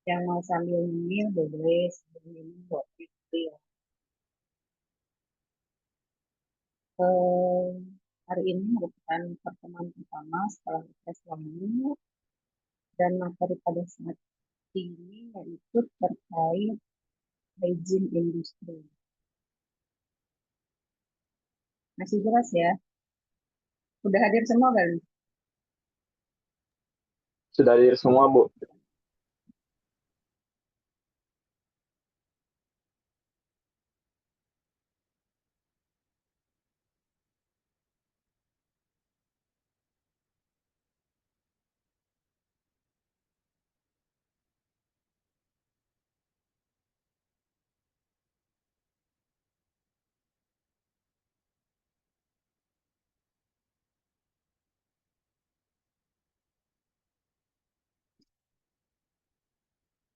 Yang mau sambil nyemil boleh, sambil minum boleh gitu ya. Eh, Hari ini merupakan pertemuan pertama setelah tes lama dan materi pada saat ini yaitu terkait hygiene industri. Masih jelas ya? Sudah hadir semua kan? Sudah hadir semua, Bu.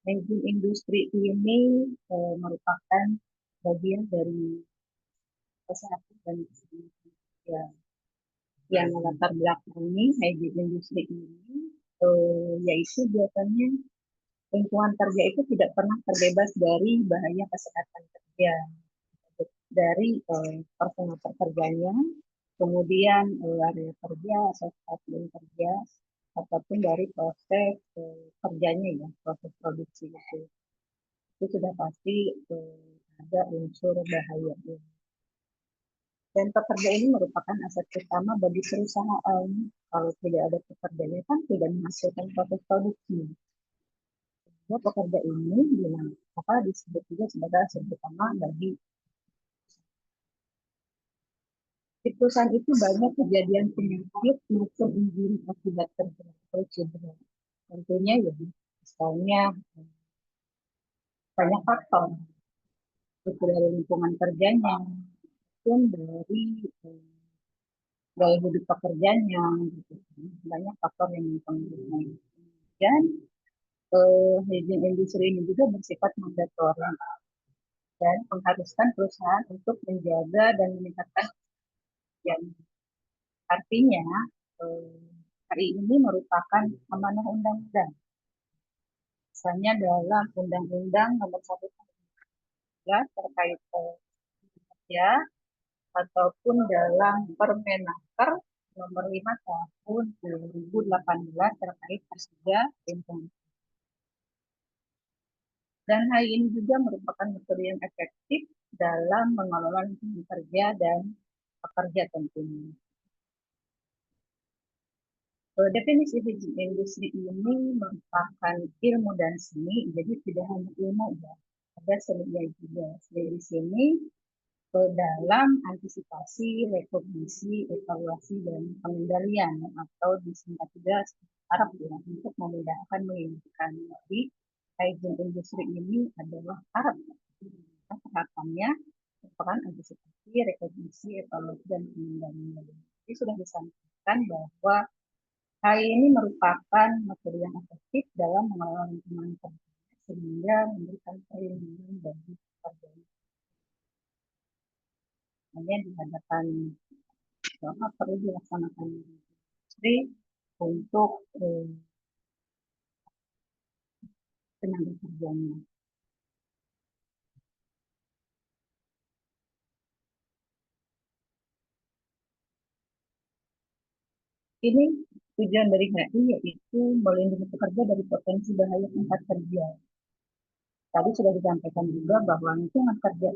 Hygiene industri ini merupakan bagian dari kesehatan dan keselamatan ya, yang latar belakangi hygiene industri ini yaitu biasanya lingkungan kerja itu tidak pernah terbebas dari bahaya kesehatan kerja dari personal pekerjanya, kemudian area kerja atau stasiun kerja, ataupun dari proses kerjanya ya, proses produksi itu sudah pasti ada unsur bahaya. Dan pekerja ini merupakan aset utama bagi perusahaan. Kalau tidak ada pekerjanya kan tidak menghasilkan proses produksi. Ya, pekerja ini apa disebut juga sebagai aset utama bagi di perusahaan itu banyak kejadian penyakit maupun injury akibat kerja atau cedera. Tentunya ya, misalnya banyak faktor, itu dari lingkungan kerjanya, pun dari gaya hidup pekerjaannya, gitu. Banyak faktor yang mempengaruhi. Dan hygiene industri ini juga bersifat mandatori dan mengharuskan perusahaan untuk menjaga dan meningkatkan yang artinya eh, hari ini merupakan amanah undang-undang. Misalnya dalam Undang-Undang Nomor 1 terkait kerja ataupun dalam Permenaker Nomor 5 Tahun 2018 terkait kerja lingkungan. Dan hal ini juga merupakan metode yang efektif dalam mengelola lingkungan kerja dan pekerja tentunya. Definisi industri ini merupakan ilmu dan seni, jadi tidak hanya ilmu ya, ada seninya juga. Dari sini dalam antisipasi, rekognisi, evaluasi, dan pengendalian atau disingkat juga Arab ya, untuk memudahkan menginginkan. Jadi hygiene industri ini adalah Arab. Harapannya merupakan antisipasi, rekognisi, evaluasi, dan pengendalian. Jadi sudah disampaikan bahwa hal ini merupakan metode yang efektif dalam mengelola lingkungan kerja sehingga memberikan perlindungan bagi pekerja. Hanya di hadapan bahwa perlu dilaksanakan industri untuk tenaga kerjanya. Ini tujuan dari HI yaitu melindungi pekerja dari potensi bahaya tempat kerja. Tadi sudah disampaikan juga bahwa lingkungan kerja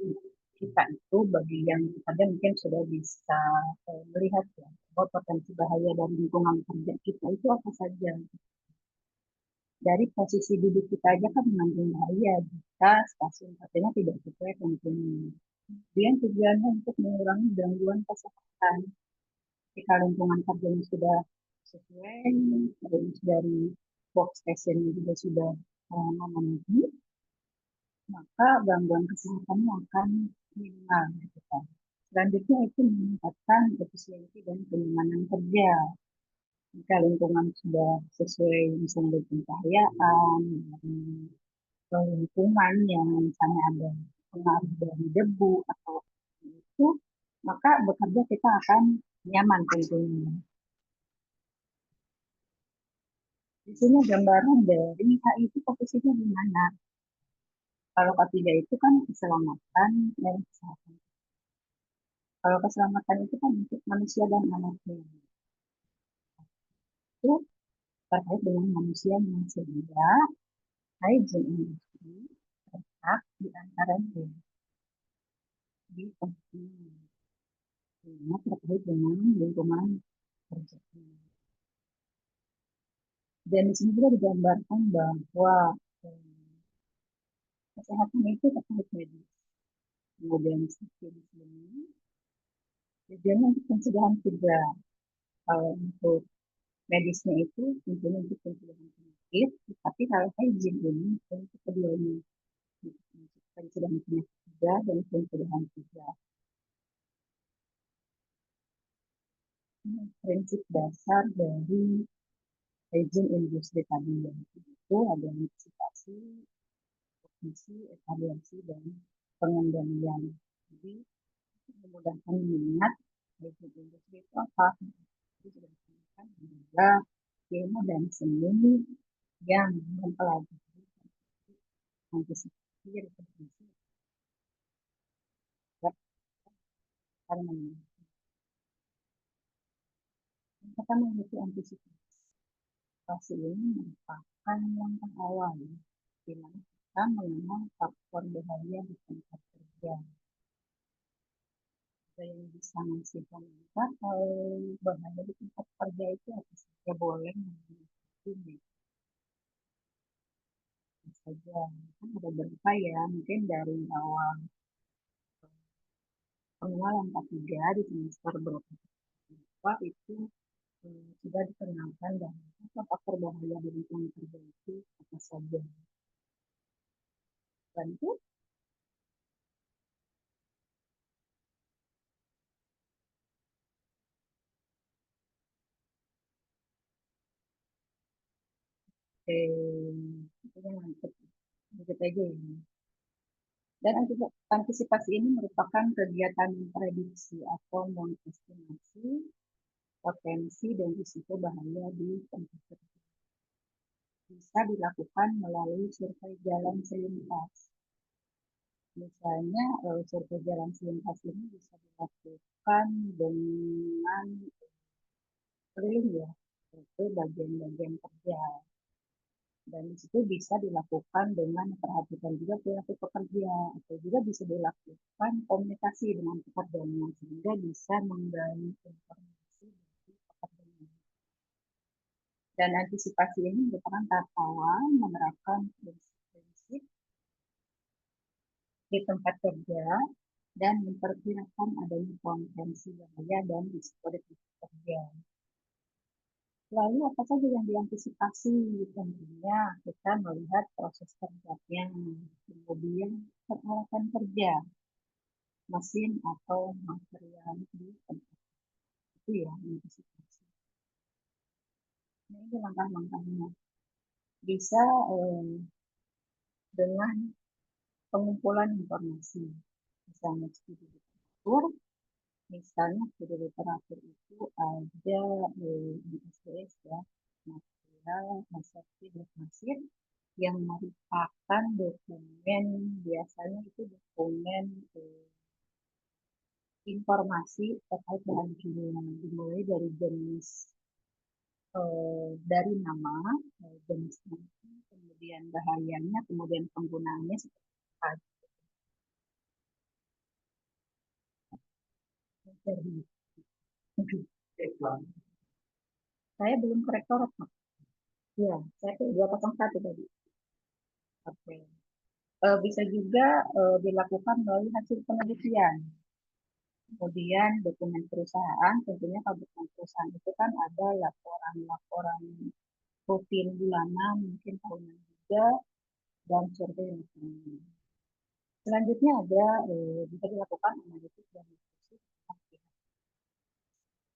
kita itu bagi yang ada mungkin sudah bisa melihat ya bahwa potensi bahaya dari lingkungan kerja kita itu apa saja. Dari posisi duduk kita aja kan mengandung bahaya jika stasiun kerjanya tidak sesuai tentunya. Kemudian tujuannya untuk mengurangi gangguan kesehatan. Jika lingkungan kerjanya sudah sesuai, terus dari workstation juga sudah memenuhi, maka gangguan kesehatannya akan minimal gitu kan. Selanjutnya itu meningkatkan efisiensi dan kenyamanan kerja. Jika lingkungan sudah sesuai misalnya dengan pencahayaan, lingkungan yang misalnya ada pengaruh dari debu atau itu, maka bekerja kita akan nyaman tentunya. Di sini gambaran dari HI itu posisinya di mana. Kalau ketiga itu kan keselamatan dan kesehatan. Kalau keselamatan itu kan untuk manusia dan anaknya. Itu terkait dengan manusia yang sehingga hygiene industri terletak di antara di posisi terkait dengan lingkungan kerja. Dan di sini juga digambarkan bahwa kesehatan itu terkait medis. Kemudian seperti di sini, tujuannya untuk pencegahan juga. Kalau untuk medisnya itu tentunya untuk pencegahan penyakit, tapi kalau hygiene ini untuk keduanya, untuk pencegahan penyakit juga dan pencegahan juga. Ini prinsip dasar dari hygiene industri tadi yang itu ada antisipasi, kognisi, evaluasi, dan pengendalian. Jadi memudahkan minat hygiene industri itu apa? Itu sudah disebutkan juga ilmu dan seni yang mempelajari antisipasi reproduksi karena yang pertama itu antisipasi ini merupakan langkah awal di mana kita mengenal faktor bahaya di tempat kerja. Ada yang bisa menghasilkan kalau bahaya di tempat kerja itu apa saja boleh ini saja kan ada berapa ya mungkin dari awal pengenalan K3 di semester berapa itu sudah dikenalkan dan apa faktor bahaya di lingkungan kerja itu apa saja. Bantu itu yang mantep lanjut aja ini. Dan antisipasi ini merupakan kegiatan prediksi atau mengestimasi potensi dan risiko bahaya di tempat kerja. Bisa dilakukan melalui survei jalan selintas. Misalnya survei jalan selintas ini bisa dilakukan dengan keliling ya, ke bagian-bagian kerja. Dan di situ bisa dilakukan dengan memperhatikan juga perilaku pekerja, atau juga bisa dilakukan komunikasi dengan pekerjanya, sehingga bisa menggali informasi dari pekerjanya. Dan antisipasi ini merupakan tahap awal menerapkan prinsip-prinsip di tempat kerja dan memperkirakan adanya potensi bahaya dan risiko di tempat kerja. Lalu apa saja yang diantisipasi? Tentunya kita melihat proses kerjanya, kemudian peralatan kerja, mesin atau material di tempat itu ya antisipasi. Nah, ini langkah-langkahnya. Bisa dengan pengumpulan informasi, misalnya studi literatur, misalnya studi literatur itu ada di SDS ya, material asesmen masif yang merupakan dokumen biasanya itu dokumen informasi terkait bahan kimia dimulai dari jenis dari nama jenis kemudian bahayanya kemudian penggunaannya seperti apa. Saya belum korektor. Ya, saya tuh 201 tadi. Oke. Bisa juga dilakukan melalui hasil penelitian. Kemudian dokumen perusahaan, tentunya kalau dokumen perusahaan itu kan ada laporan-laporan rutin bulanan, mungkin tahunan juga, dan survei lapangan. Selanjutnya ada bisa dilakukan analisis dan diskusi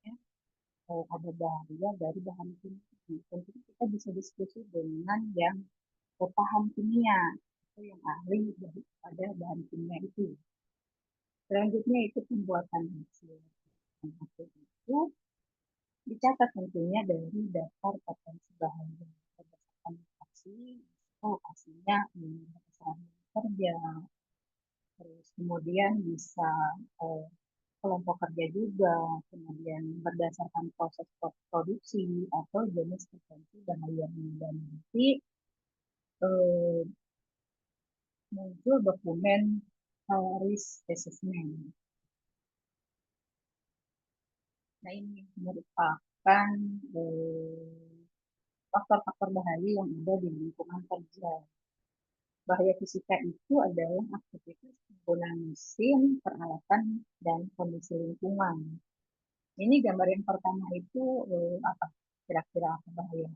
ya, ada bahaya dari bahan kimia. Tentu kita bisa diskusi dengan yang paham kimia atau yang ahli daripada bahan kimia itu. Selanjutnya itu pembuatan hasil. Hasil itu dicatat tentunya dari daftar potensi bahaya. kemudian bisa eh, kelompok kerja juga, kemudian berdasarkan proses produksi atau jenis tertentu bahaya dan nanti eh, muncul dokumen risk assessment. Nah ini merupakan faktor-faktor bahaya yang ada di lingkungan kerja. Bahaya fisika itu adalah aktivitas penggunaan mesin, peralatan, dan kondisi lingkungan. Ini gambar yang pertama itu apa? Kira-kira apa bahaya?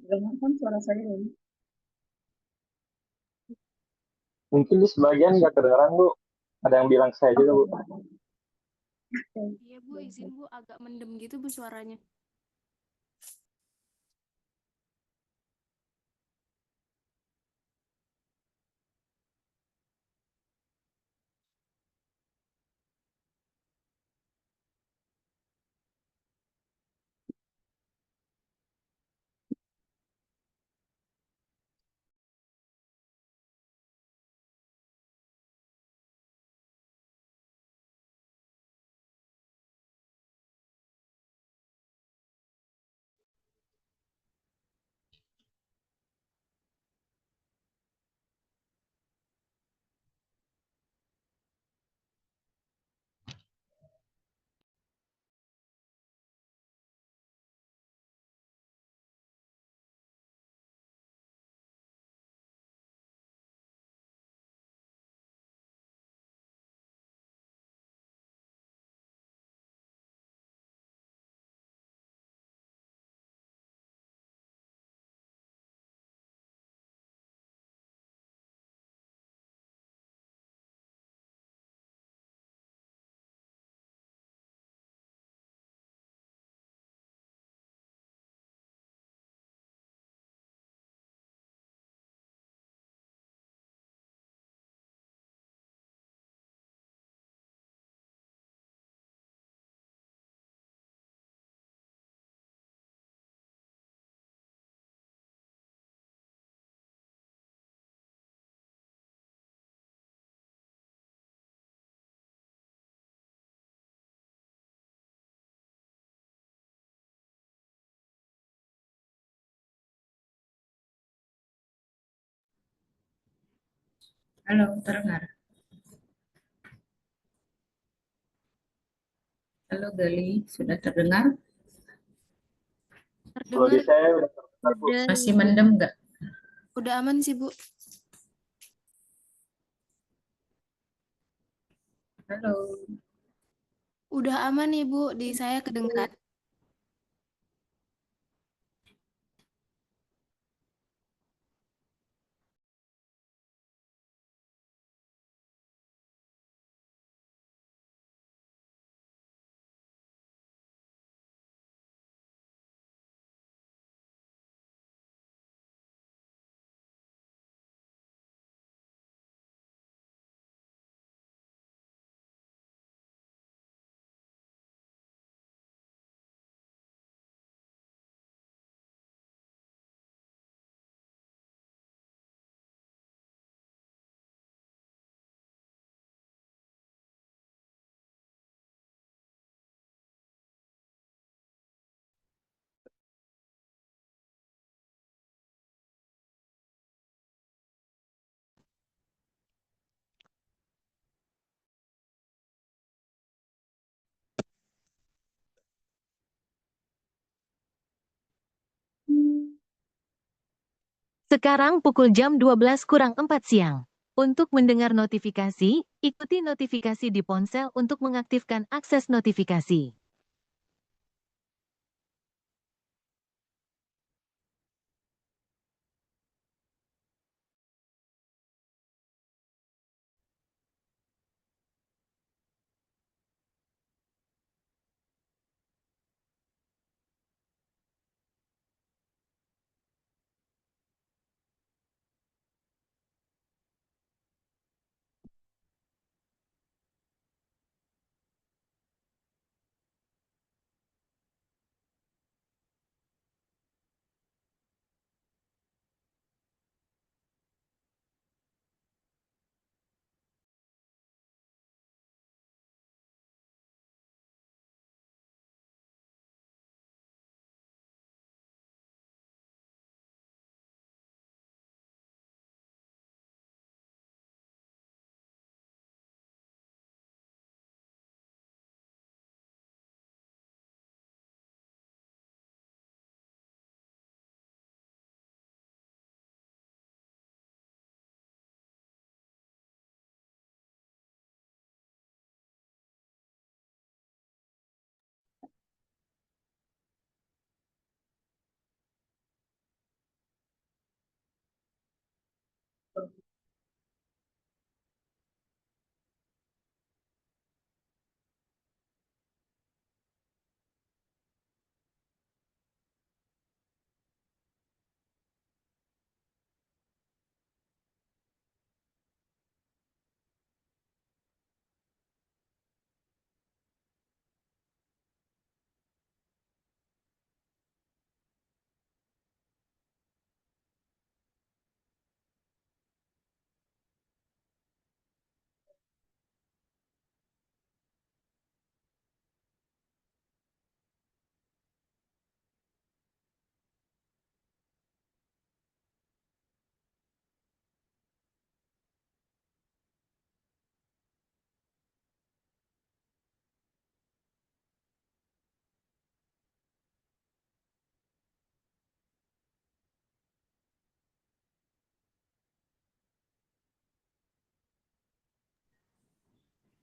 Dengarkan suara saya ini. Mungkin di sebagian nggak kedengeran, Bu. Ada yang bilang saya juga, Bu. Iya Bu, izin Bu, agak mendem gitu Bu suaranya. Halo, terdengar? Halo, Gali, sudah terdengar? Kalau di Terdengar saya udah terdengar, Bu. udah, Masih mendem nggak? udah aman sih Bu. Halo. Udah aman nih Bu, di saya kedengeran. Sekarang pukul jam 12 kurang 4 siang. Untuk mendengar notifikasi, ikuti notifikasi di ponsel untuk mengaktifkan akses notifikasi. betul.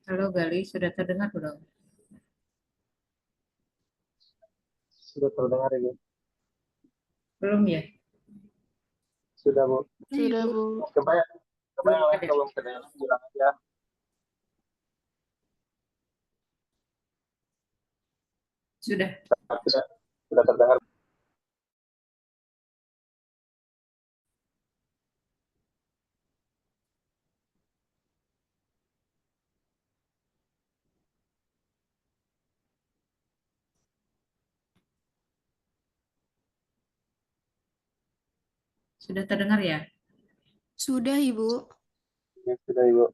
Halo Gali, sudah terdengar belum? Sudah terdengar ya? Belum ya? Sudah, Bu. Sudah, Bu. Coba ya, coba yang Belum lain ada. kalau belum kedengaran bilang aja. Sudah. Sudah, sudah terdengar. Sudah terdengar ya? Sudah, Ibu. Ya, sudah, Ibu.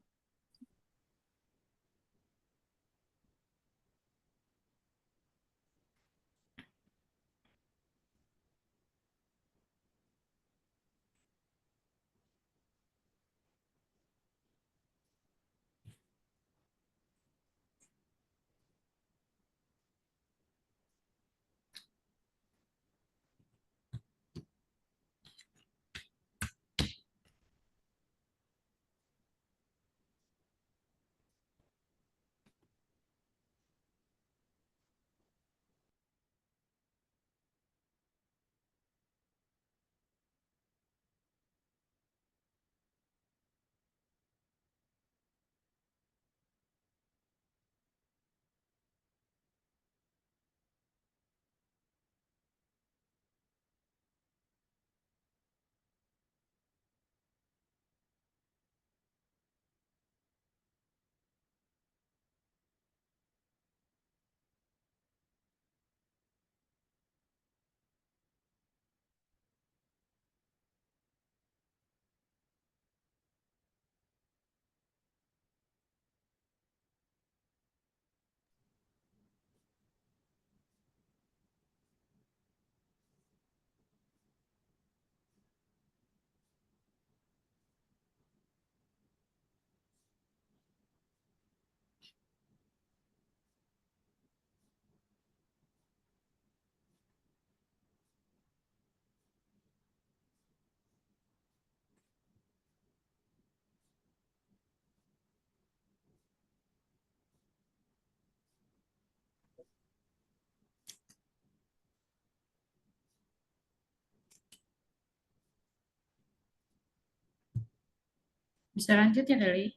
Bisa lanjut ya Gali?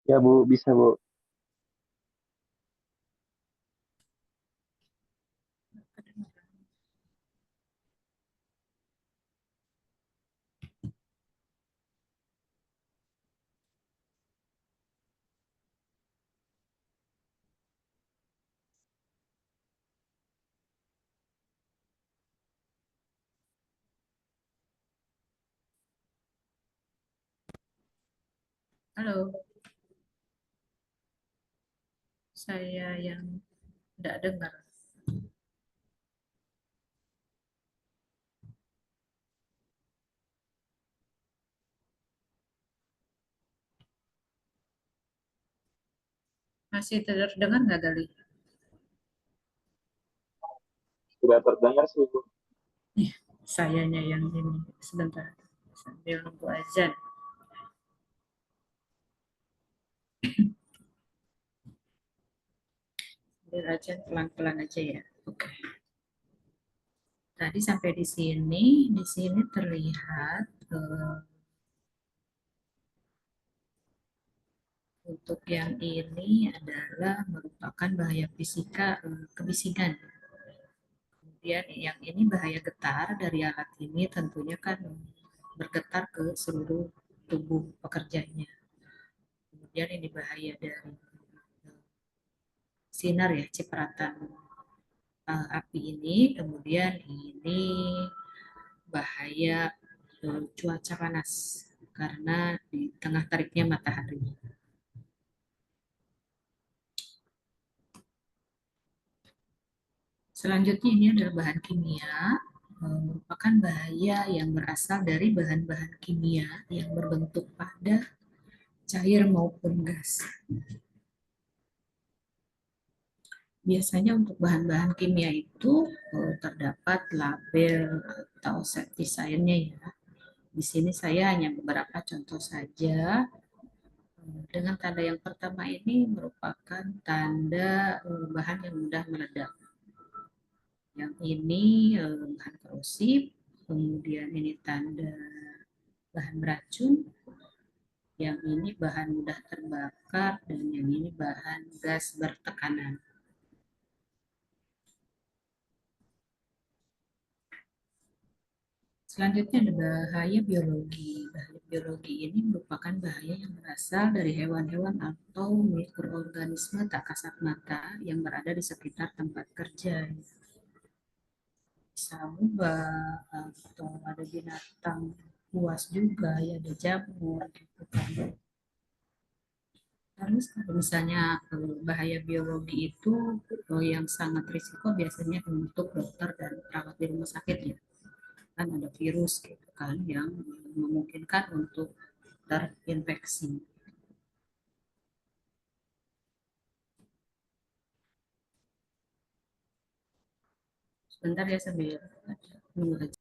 Ya, Bu, bisa, Bu. Halo, saya yang tidak dengar. Masih terdengar nggak Gali? Sudah terdengar sih, Bu. Ih, sayanya yang ini. Sebentar, sambil nunggu azan. Sambil azan pelan-pelan aja ya. Oke. Tadi sampai di sini terlihat eh, untuk yang ini adalah merupakan bahaya fisika kebisingan. Kemudian yang ini bahaya getar dari alat ini tentunya kan bergetar ke seluruh tubuh pekerjanya. Kemudian ini bahaya dari sinar ya, cipratan api ini. Kemudian ini bahaya cuaca panas karena di tengah teriknya matahari. Selanjutnya ini adalah bahan kimia, merupakan bahaya yang berasal dari bahan-bahan kimia yang berbentuk padat, cair maupun gas. Biasanya untuk bahan-bahan kimia itu terdapat label atau safety sign-nya ya. Di sini saya hanya beberapa contoh saja. Dengan tanda yang pertama ini merupakan tanda bahan yang mudah meledak. Yang ini bahan korosif, kemudian ini tanda bahan beracun, yang ini bahan mudah terbakar, dan yang ini bahan gas bertekanan. Selanjutnya ada bahaya biologi. Bahaya biologi ini merupakan bahaya yang berasal dari hewan-hewan atau mikroorganisme tak kasat mata yang berada di sekitar tempat kerja. Bisa ubah atau ada binatang buas juga ya, ada jamur gitu kan. Terus kalau misalnya bahaya biologi itu yang sangat risiko biasanya untuk dokter dan perawat di rumah sakit ya, kan ada virus gitu kan yang memungkinkan untuk terinfeksi. Sebentar ya sambil nunggu.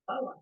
Bawah.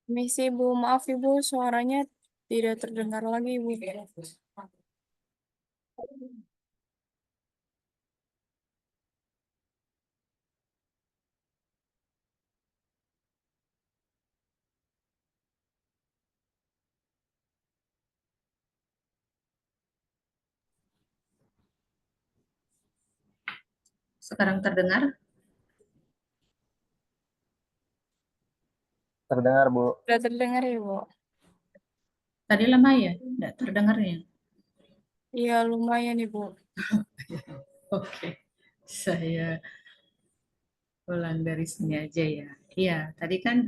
Misi Ibu, maaf Ibu, suaranya tidak terdengar lagi Ibu. Sekarang terdengar? Terdengar, Bu. Sudah terdengar Ibu? Tadi lama ya? Tidak terdengarnya? Iya lumayan Ibu. Oke, saya ulang dari sini aja ya. Iya, tadi kan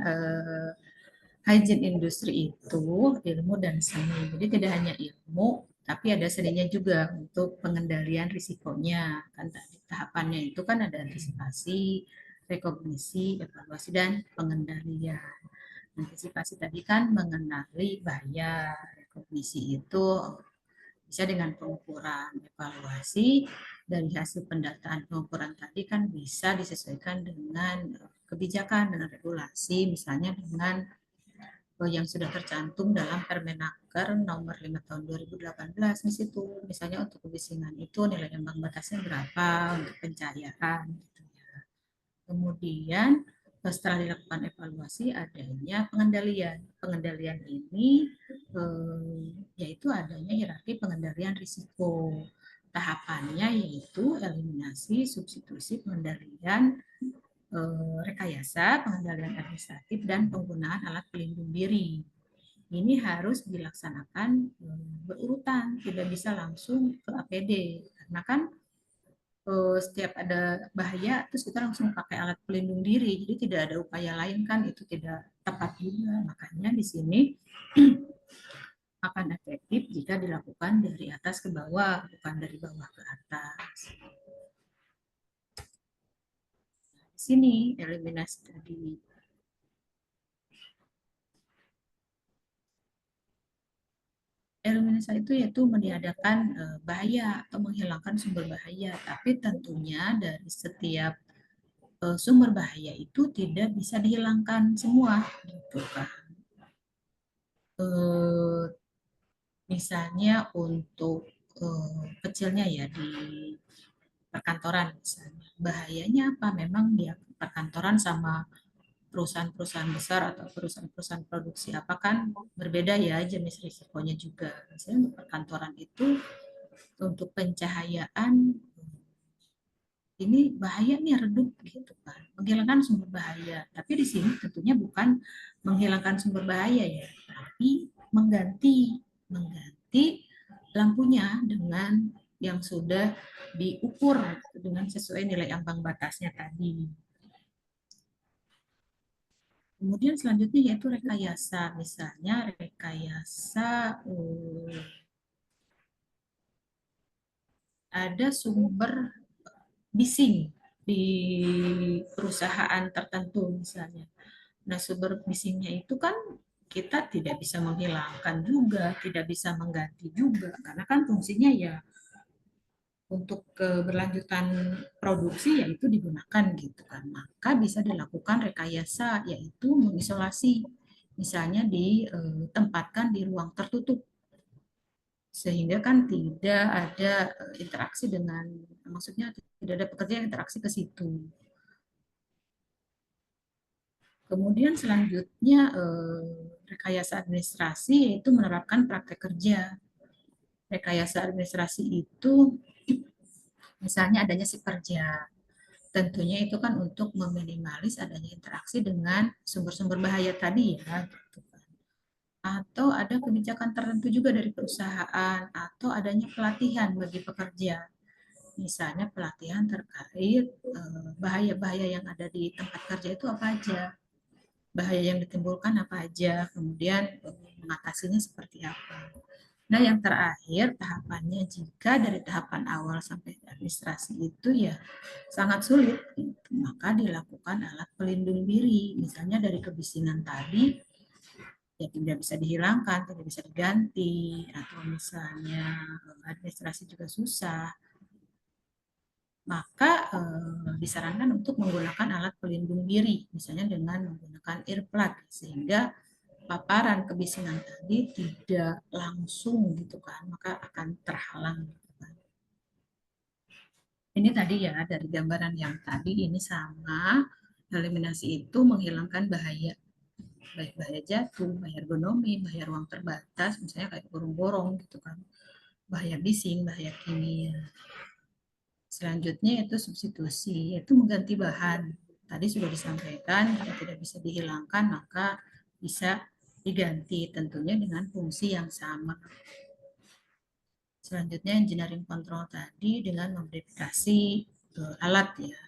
hygiene industri itu ilmu dan seni. Jadi tidak hanya ilmu, tapi ada seninya juga untuk pengendalian risikonya. Kan tadi tahapannya itu kan ada antisipasi, rekognisi, evaluasi, dan pengendalian. Antisipasi tadi kan mengenali bahaya, rekognisi itu bisa dengan pengukuran, evaluasi dari hasil pendataan pengukuran tadi kan bisa disesuaikan dengan kebijakan, dengan regulasi, misalnya dengan yang sudah tercantum dalam Permenaker nomor 5 tahun 2018 di situ. Misalnya untuk kebisingan itu nilai ambang batasnya berapa untuk pencahayaan gitu ya. Kemudian setelah dilakukan evaluasi adanya pengendalian. Pengendalian ini yaitu adanya hierarki pengendalian risiko. Tahapannya yaitu eliminasi, substitusi, pengendalian rekayasa, pengendalian administratif, dan penggunaan alat pelindung diri. Ini harus dilaksanakan berurutan, tidak bisa langsung ke APD. Karena kan setiap ada bahaya, terus kita langsung pakai alat pelindung diri, jadi tidak ada upaya lain kan, itu tidak tepat juga. Makanya di sini akan efektif jika dilakukan dari atas ke bawah, bukan dari bawah ke atas. Di sini eliminasi tadi. Eliminasi itu yaitu meniadakan bahaya atau menghilangkan sumber bahaya, tapi tentunya dari setiap sumber bahaya itu tidak bisa dihilangkan semua, gitu kan. Misalnya untuk kecilnya ya di perkantoran misalnya, bahayanya apa? Memang dia perkantoran sama perusahaan-perusahaan besar atau perusahaan-perusahaan produksi apa kan berbeda ya jenis risikonya juga. Misalnya untuk perkantoran itu untuk pencahayaan ini bahaya nih redup gitu kan, menghilangkan sumber bahaya. Tapi di sini tentunya bukan menghilangkan sumber bahaya ya, tapi mengganti lampunya dengan yang sudah diukur dengan sesuai nilai ambang batasnya tadi. Kemudian selanjutnya yaitu rekayasa, misalnya rekayasa ada sumber bising di perusahaan tertentu misalnya. Nah, sumber bisingnya itu kan kita tidak bisa menghilangkan juga, tidak bisa mengganti juga, karena kan fungsinya ya untuk keberlanjutan produksi yaitu digunakan gitu kan. Maka bisa dilakukan rekayasa yaitu mengisolasi, misalnya ditempatkan di ruang tertutup sehingga kan tidak ada interaksi dengan, maksudnya tidak ada pekerja yang interaksi ke situ. Kemudian selanjutnya rekayasa administrasi yaitu menerapkan praktek kerja. Rekayasa administrasi itu misalnya adanya si kerja. Tentunya itu kan untuk meminimalis adanya interaksi dengan sumber-sumber bahaya tadi ya. Gitu kan. Atau ada kebijakan tertentu juga dari perusahaan atau adanya pelatihan bagi pekerja. Misalnya pelatihan terkait bahaya-bahaya yang ada di tempat kerja itu apa aja, bahaya yang ditimbulkan apa aja, kemudian mengatasinya seperti apa. Nah, yang terakhir tahapannya jika dari tahapan awal sampai administrasi itu ya sangat sulit, maka dilakukan alat pelindung diri. Misalnya dari kebisingan tadi ya tidak bisa dihilangkan, tidak bisa diganti, atau misalnya administrasi juga susah, maka disarankan untuk menggunakan alat pelindung diri, misalnya dengan menggunakan earplug, sehingga paparan kebisingan tadi tidak langsung gitu kan, maka akan terhalang gitu kan. Ini tadi ya dari gambaran yang tadi ini sama, eliminasi itu menghilangkan bahaya, baik bahaya jatuh, bahaya ergonomi, bahaya ruang terbatas, misalnya kayak gorong-gorong gitu kan, bahaya bising, bahaya kimia. Selanjutnya itu substitusi, yaitu mengganti bahan. Tadi sudah disampaikan, jika tidak bisa dihilangkan, maka bisa diganti tentunya dengan fungsi yang sama. Selanjutnya engineering control tadi dengan modifikasi alat ya.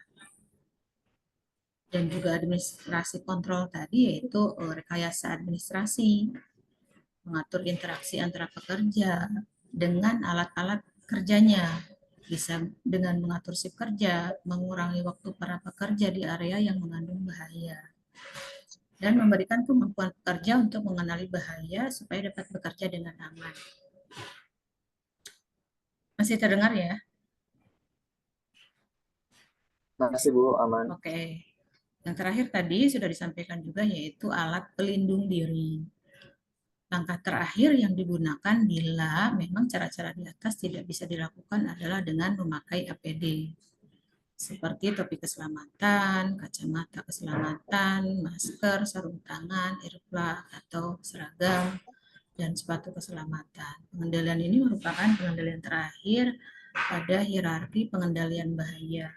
Dan juga administrasi kontrol tadi yaitu rekayasa administrasi, mengatur interaksi antara pekerja dengan alat-alat kerjanya, bisa dengan mengatur shift kerja, mengurangi waktu para pekerja di area yang mengandung bahaya, dan memberikan kemampuan pekerja untuk mengenali bahaya supaya dapat bekerja dengan aman. Masih terdengar ya? Masih Bu, aman. Oke. Yang terakhir tadi sudah disampaikan juga yaitu alat pelindung diri. Langkah terakhir yang digunakan bila memang cara-cara di atas tidak bisa dilakukan adalah dengan memakai APD. Seperti topi keselamatan, kacamata keselamatan, masker, sarung tangan, earplug atau seragam, dan sepatu keselamatan. Pengendalian ini merupakan pengendalian terakhir pada hierarki pengendalian bahaya.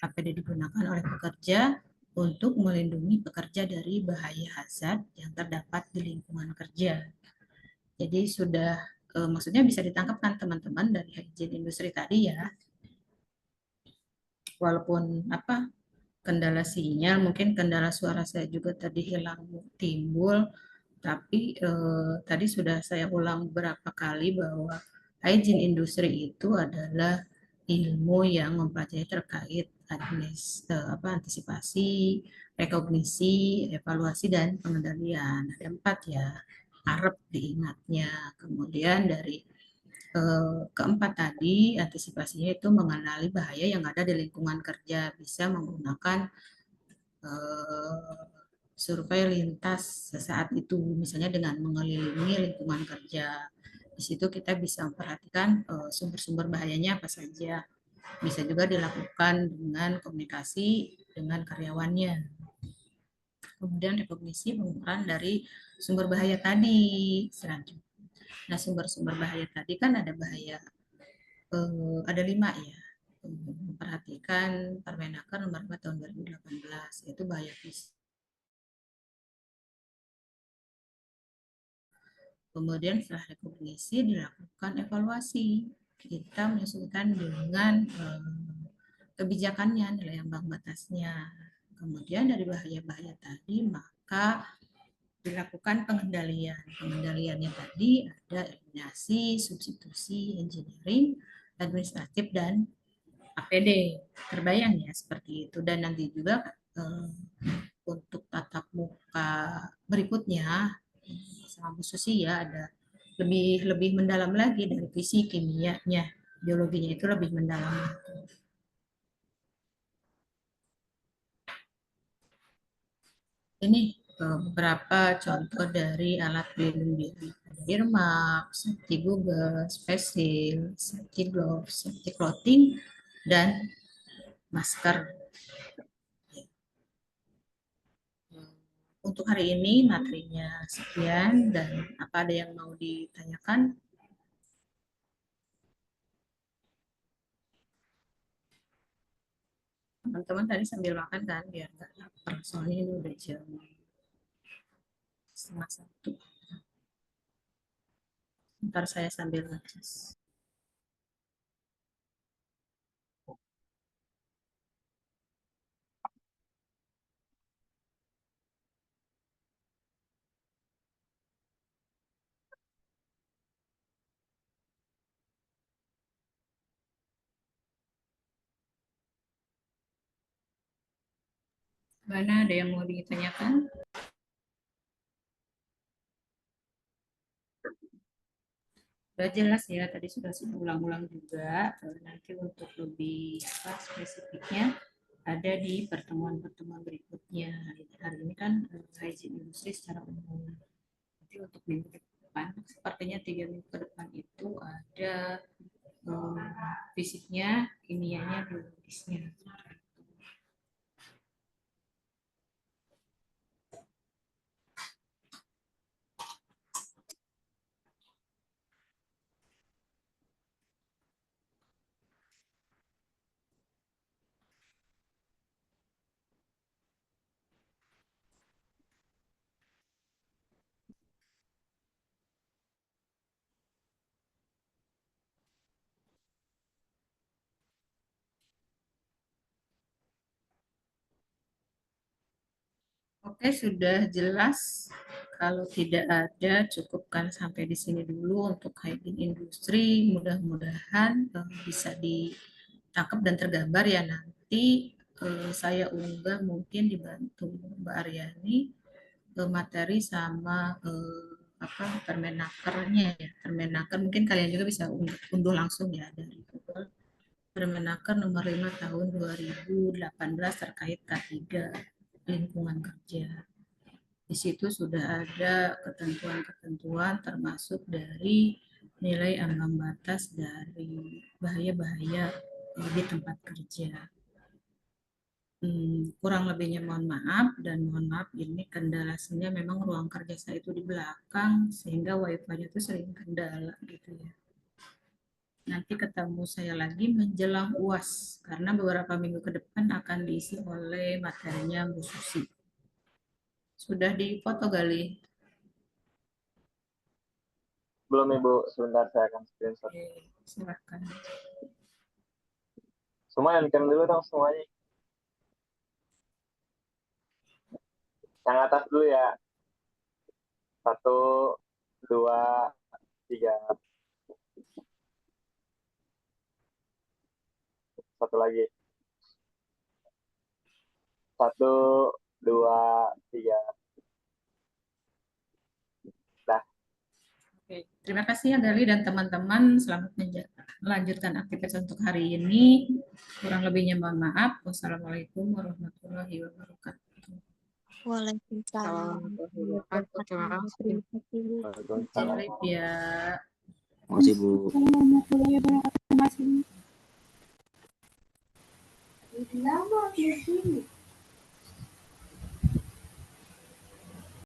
APD digunakan oleh pekerja untuk melindungi pekerja dari bahaya hazard yang terdapat di lingkungan kerja. Jadi sudah maksudnya bisa ditangkap kan teman-teman dari hygiene industri tadi ya. Walaupun kendala sinyal, mungkin kendala suara saya juga tadi hilang timbul, tapi tadi sudah saya ulang beberapa kali bahwa hygiene industri itu adalah ilmu yang mempelajari terkait antisipasi, rekognisi, evaluasi, dan pengendalian. Ada 4 ya, harap diingatnya. Kemudian dari keempat tadi, antisipasinya itu mengenali bahaya yang ada di lingkungan kerja, bisa menggunakan survei lintas sesaat itu, misalnya dengan mengelilingi lingkungan kerja. Di situ kita bisa memperhatikan sumber-sumber bahayanya apa saja. Bisa juga dilakukan dengan komunikasi dengan karyawannya. Kemudian rekognisi pengukuran dari sumber bahaya tadi. Selanjutnya, nah sumber-sumber bahaya tadi kan ada bahaya, ada 5 ya. Memperhatikan Permenaker nomor 4 tahun 2018, yaitu bahaya fisik. Kemudian setelah rekognisi dilakukan evaluasi. Kita menyesuaikan dengan kebijakannya, nilai ambang batasnya. Kemudian dari bahaya-bahaya tadi maka dilakukan pengendalian. Pengendaliannya tadi ada eliminasi, substitusi, engineering, administratif, dan APD. Terbayang ya seperti itu. Dan nanti juga untuk tatap muka berikutnya sama Bu Susi ya ada lebih mendalam lagi dari fisik, kimianya, biologinya itu lebih mendalam. Ini beberapa contoh dari alat pelindung diri. Ada earmuff, safety goggles, face shield, safety gloves, safety clothing, dan masker. Untuk hari ini materinya sekian, dan apa ada yang mau ditanyakan? Teman-teman tadi sambil makan kan biar nggak lapar, soalnya ini udah jam 12:30. Ntar saya sambil ngecas. Mana ada yang mau ditanyakan? Sudah jelas ya, tadi sudah ulang-ulang juga. Nanti untuk lebih spesifiknya ada di pertemuan-pertemuan berikutnya. Hari ini kan hygiene industri secara umum. Nanti untuk minggu depan, sepertinya 3 minggu ke depan itu ada fisiknya, kimianya, biologisnya. Oke, sudah jelas. Kalau tidak ada, cukupkan sampai di sini dulu untuk hygiene industri. Mudah-mudahan bisa ditangkap dan tergambar ya nanti. Saya unggah mungkin dibantu Mbak Aryani materi sama Permenakernya ya. Permenaker mungkin kalian juga bisa unduh langsung ya dari Google. Permenaker nomor 5 tahun 2018 terkait K3 lingkungan kerja. Di situ sudah ada ketentuan-ketentuan termasuk dari nilai ambang batas dari bahaya-bahaya di tempat kerja. Kurang lebihnya mohon maaf, dan mohon maaf ini kendalanya memang ruang kerja saya itu di belakang sehingga wifi-nya itu sering kendala gitu ya. Nanti ketemu saya lagi menjelang UAS karena beberapa minggu ke depan akan diisi oleh materinya Bu Susi. Sudah dipoto Gali? Belum Ibu, sebentar saya akan screenshot. Oke, silakan. Semua yang dulu dong semuanya. Yang atas dulu ya. 1, 2, 3. Satu lagi. 1, 2, 3. Dah. Oke, terima kasih ya Gali dan teman-teman. Selamat melanjutkan aktivitas untuk hari ini. Kurang lebihnya mohon maaf. Wassalamualaikum warahmatullahi wabarakatuh. Waalaikumsalam. Terima kasih. Terima kasih, Bu. Ya. Terima kasih, Bu. Warahmatullahi wabarakatuh. Terima kasih.